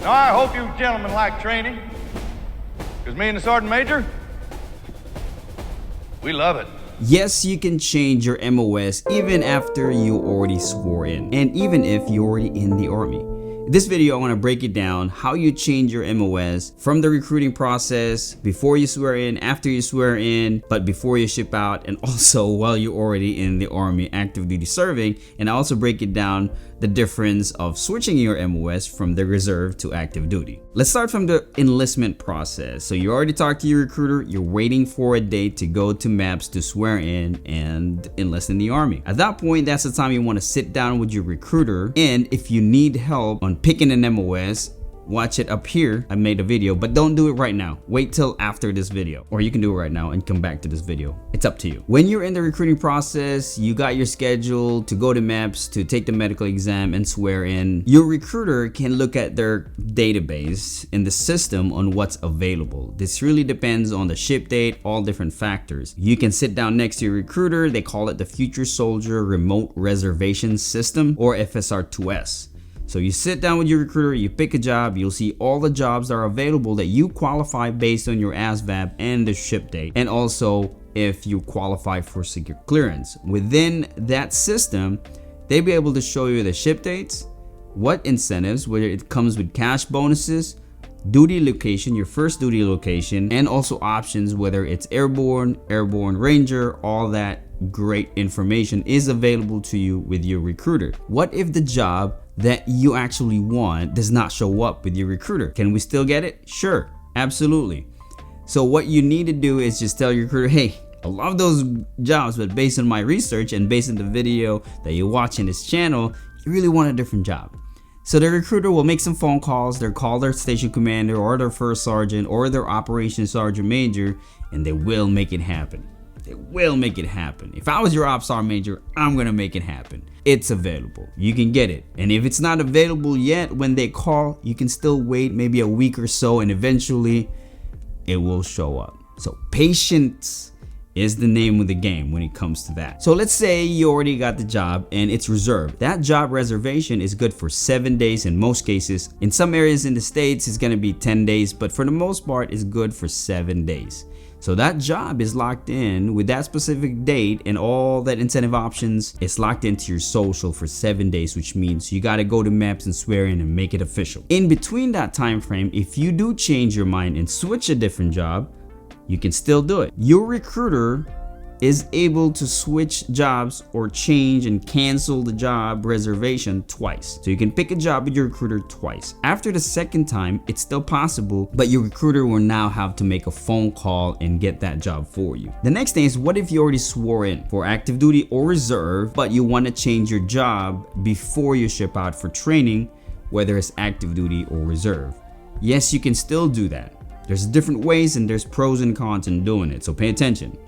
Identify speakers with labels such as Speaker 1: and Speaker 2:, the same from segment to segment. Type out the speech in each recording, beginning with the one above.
Speaker 1: Now, I hope you gentlemen like training, because me and the Sergeant Major, we love it.
Speaker 2: Yes, you can change your MOS even after you already swore in, and even if you're already in the Army. In this video, I want to break it down how you change your MOS from the recruiting process, before you swear in, after you swear in, but before you ship out, and also while you're already in the Army active duty serving. And I also break it down the difference of switching your MOS from the reserve to active duty. Let's start from the enlistment process. So you already talked to your recruiter, you're waiting for a date to go to MAPS to swear in and enlist in the Army. At that point, that's the time you want to sit down with your recruiter, and if you need help on picking an MOS, watch it up here. I made a video, but don't do it right now. Wait till after this video, or you can do it right now and come back to this video. It's up to you. When you're in the recruiting process, you got your schedule to go to MAPS to take the medical exam and swear in. Your recruiter can look at their database in the system on what's available. This really depends on the ship date, all different factors. You can sit down next to your recruiter. They call it the Future Soldier Remote Reservation System, or FSR2S. So you sit down with your recruiter, you pick a job, you'll see all the jobs that are available that you qualify based on your ASVAB and the ship date, and also if you qualify for secure clearance. Within that system, they'll be able to show you the ship dates, what incentives, whether it comes with cash bonuses, duty location, your first duty location, and also options, whether it's airborne ranger. All that great information is available to you with your recruiter. What if the job that you actually want does not show up with your recruiter? Can we still get it? Sure, absolutely. So what you need to do is just tell your recruiter, hey, I love those jobs, but based on my research and based on the video that you watch in this channel, you really want a different job. So the recruiter will make some phone calls. They'll call their station commander or their first sergeant or their operations sergeant major, and they will make it happen. They will make it happen. If I was your ops sergeant major, I'm gonna make it happen. It's available. You can get it. And if it's not available yet, when they call, you can still wait maybe a week or so, and eventually it will show up. So patience is the name of the game when it comes to that. So let's say you already got the job and it's reserved. That job reservation is good for 7 days in most cases. In some areas in the States, it's gonna be 10 days, but for the most part, it's good for 7 days. So that job is locked in with that specific date, and all that incentive options is locked into your social for 7 days, which means you got to go to MAPS and swear in and make it official. In between that time frame, if you do change your mind and switch a different job, you can still do it. Your recruiter is able to switch jobs or change and cancel the job reservation twice. So you can pick a job with your recruiter twice. After the second time, it's still possible, but your recruiter will now have to make a phone call and get that job for you. The next thing is, what if you already swore in for active duty or reserve, but you want to change your job before you ship out for training, whether it's active duty or reserve? Yes, you can still do that. There's different ways and there's pros and cons in doing it, so pay attention.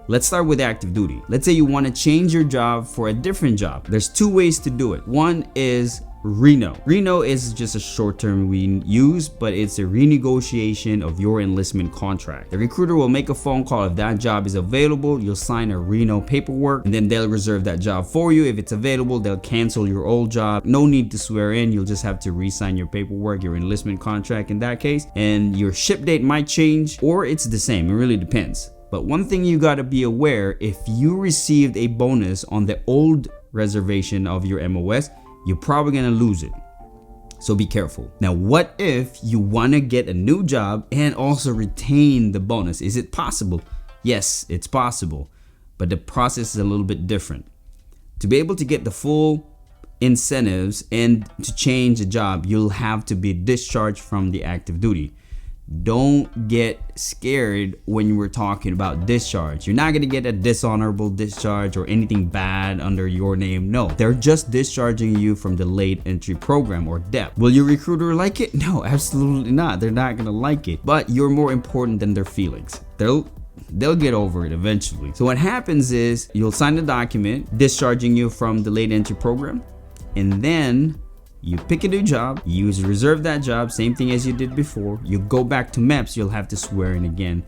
Speaker 2: Let's start with active duty. Let's say you want to change your job for a different job. There's two ways to do it. One is Reno. Reno is just a short term we use, but it's a renegotiation of your enlistment contract. The recruiter will make a phone call if that job is available. You'll sign a Reno paperwork, and then they'll reserve that job for you. If it's available, they'll cancel your old job. No need to swear in. You'll just have to re-sign your paperwork, your enlistment contract in that case, and your ship date might change, or it's the same. It really depends. But one thing you got to be aware, if you received a bonus on the old reservation of your MOS, you're probably going to lose it. So be careful. Now, what if you want to get a new job and also retain the bonus? Is it possible? Yes, it's possible, but the process is a little bit different. To be able to get the full incentives and to change a job, you'll have to be discharged from the active duty. Don't get scared when we're talking about discharge. You're not going to get a dishonorable discharge or anything bad under your name. No, they're just discharging you from the late entry program, or DEP. Will your recruiter like it? No, absolutely not. They're not going to like it, but you're more important than their feelings. They'll get over it eventually. So what happens is you'll sign the document discharging you from the late entry program, and then you pick a new job, you reserve that job, same thing as you did before. You go back to MEPS, you'll have to swear in again.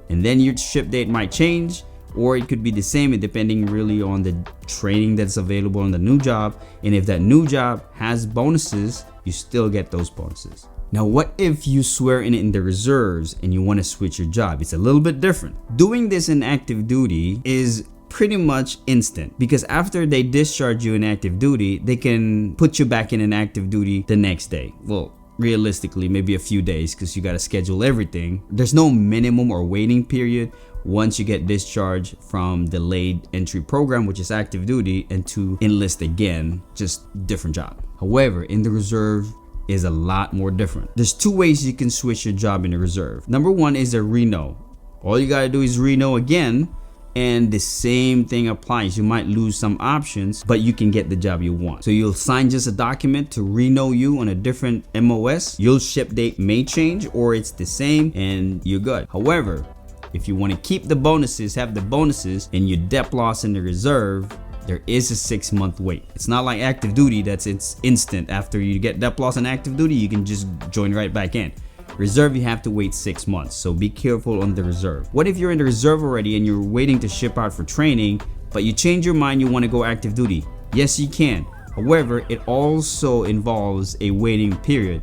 Speaker 2: And then your ship date might change, or it could be the same, depending really on the training that's available on the new job. And if that new job has bonuses, you still get those bonuses. Now, what if you swear in the reserves and you want to switch your job? It's a little bit different. Doing this in active duty is pretty much instant, because after they discharge you in active duty, they can put you back in an active duty the next day. Well, realistically, maybe a few days, because you got to schedule everything. There's no minimum or waiting period once you get discharged from delayed entry program, which is active duty, and to enlist again, just different job. However, in the reserve is a lot more different. There's two ways you can switch your job in the reserve. Number one is a reno. All you got to do is reno again, and the same thing applies. You might lose some options, but you can get the job you want. So you'll sign just a document to reno you on a different MOS. Your ship date may change, or it's the same and you're good. However, if you want to keep the bonuses, have the bonuses, and you dep loss in the reserve, there is a 6-month wait. It's not like active duty that's it's instant. After you get dep loss in active duty, you can just join right back in. Reserve, you have to wait 6 months, so be careful on the reserve. What if you're in the reserve already and you're waiting to ship out for training, but you change your mind, you want to go active duty? Yes, you can. However, it also involves a waiting period.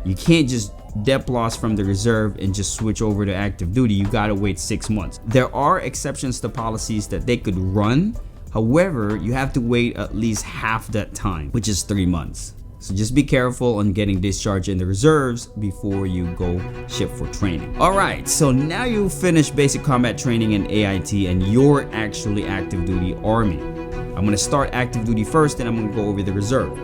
Speaker 2: You can't just dep loss from the reserve and just switch over to active duty. You gotta wait 6 months. There are exceptions to policies that they could run. However, you have to wait at least half that time, which is 3 months. So just be careful on getting discharged in the reserves before you go ship for training. All right, so now you finished basic combat training in AIT and you're actually active duty Army. I'm gonna start active duty first, and I'm gonna go over the reserve.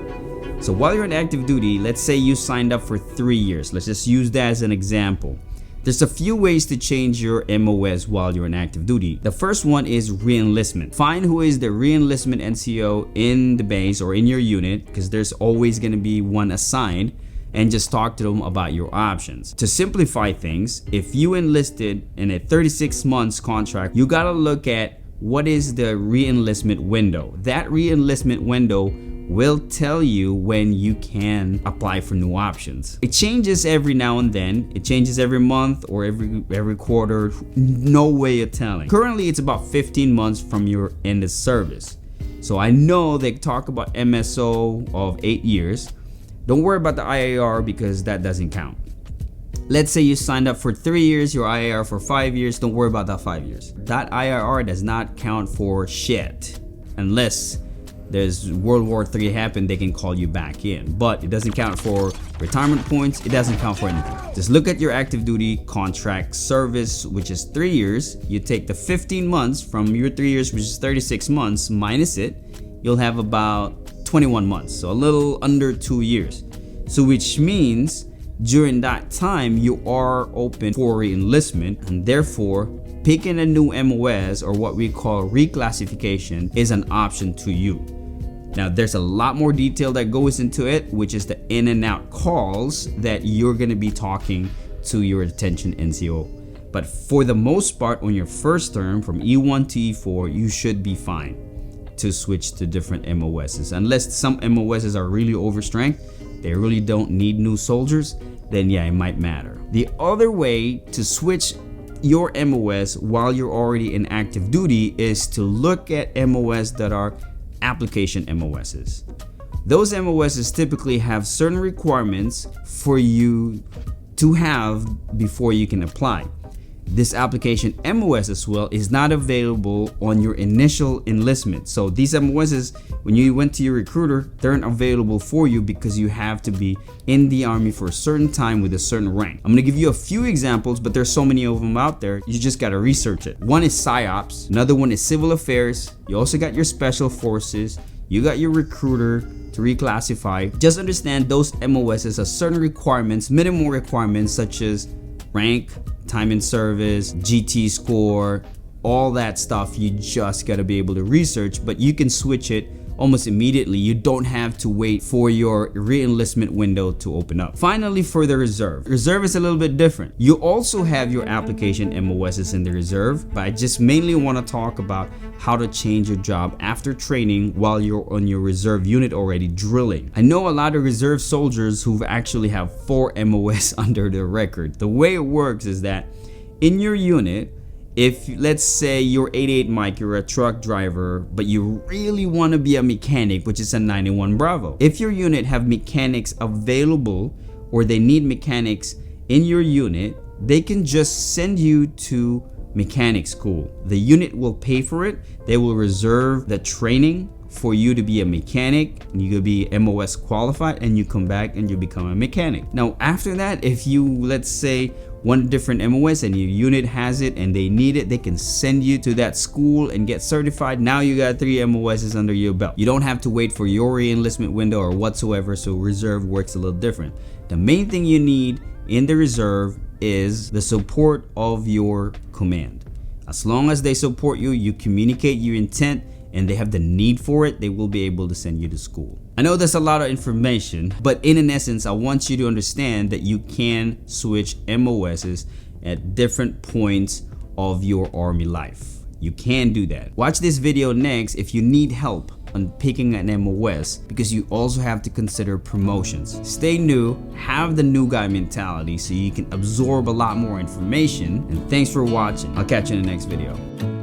Speaker 2: So while you're in active duty, let's say you signed up for 3 years. Let's just use that as an example. There's a few ways to change your MOS while you're in active duty. The first one is re-enlistment. Find who is the re-enlistment NCO in the base or in your unit, because there's always going to be one assigned, and just talk to them about your options. To simplify things, if you enlisted in a 36 months contract, you got to look at what is the re-enlistment window. That re-enlistment window will tell you when you can apply for new options. It changes every now and then. It changes every month or every quarter. No way of telling. Currently, it's about 15 months from your end of service. So I know they talk about MSO of 8 years. Don't worry about the IAR because that doesn't count. Let's say you signed up for 3 years, your IAR for 5 years. Don't worry about that 5 years. That IAR does not count for shit unless there's World War III happen, they can call you back in, but it doesn't count for retirement points. It doesn't count for anything. Just look at your active duty contract service, which is 3 years. You take the 15 months from your 3 years, which is 36 months, minus it, you'll have about 21 months, so a little under 2 years. So which means during that time you are open for re-enlistment, and therefore picking a new MOS, or what we call reclassification, is an option to you. Now, there's a lot more detail that goes into it, which is the in and out calls that you're going to be talking to your attention NCO. But for the most part, on your first term from E1 to E4, you should be fine to switch to different MOSs. Unless some MOSs are really overstrength, they really don't need new soldiers, then yeah, it might matter. The other way to switch your MOS while you're already in active duty is to look at MOS that are application MOSs. Those MOSs typically have certain requirements for you to have before you can apply. This application MOS as well is not available on your initial enlistment. So these MOSs, when you went to your recruiter, they aren't available for you because you have to be in the Army for a certain time with a certain rank. I'm gonna give you a few examples, but there's so many of them out there, you just gotta research it. One is PsyOps, another one is Civil Affairs. You also got your Special Forces, you got your recruiter to reclassify. Just understand those MOSs have certain requirements, minimal requirements such as rank, time in service, GT score, all that stuff. You just got to be able to research, but you can switch it almost immediately. You don't have to wait for your re-enlistment window to open up. Finally, for the reserve. Reserve is a little bit different. You also have your application MOSs in the reserve, but I just mainly want to talk about how to change your job after training while you're on your reserve unit already drilling. I know a lot of reserve soldiers who actually have 4 MOS under their record. The way it works is that in your unit, if let's say you're 88 Mike, you're a truck driver, but you really want to be a mechanic, which is a 91 Bravo. If your unit have mechanics available or they need mechanics in your unit, they can just send you to mechanic school. The unit will pay for it. They will reserve the training for you to be a mechanic. You could be MOS qualified and you come back and you become a mechanic. Now after that, if you, let's say, want different MOS and your unit has it and they need it, they can send you to that school and get certified. Now you got 3 MOSs under your belt. You don't have to wait for your re-enlistment window or whatsoever, so reserve works a little different. The main thing you need in the reserve is the support of your command. As long as they support you, you communicate your intent, and they have the need for it, they will be able to send you to school. I know that's a lot of information, but in an essence, I want you to understand that you can switch MOSs at different points of your Army life. You can do that. Watch this video next if you need help on picking an MOS, because you also have to consider promotions. Stay new, have the new guy mentality so you can absorb a lot more information, and thanks for watching. I'll catch you in the next video.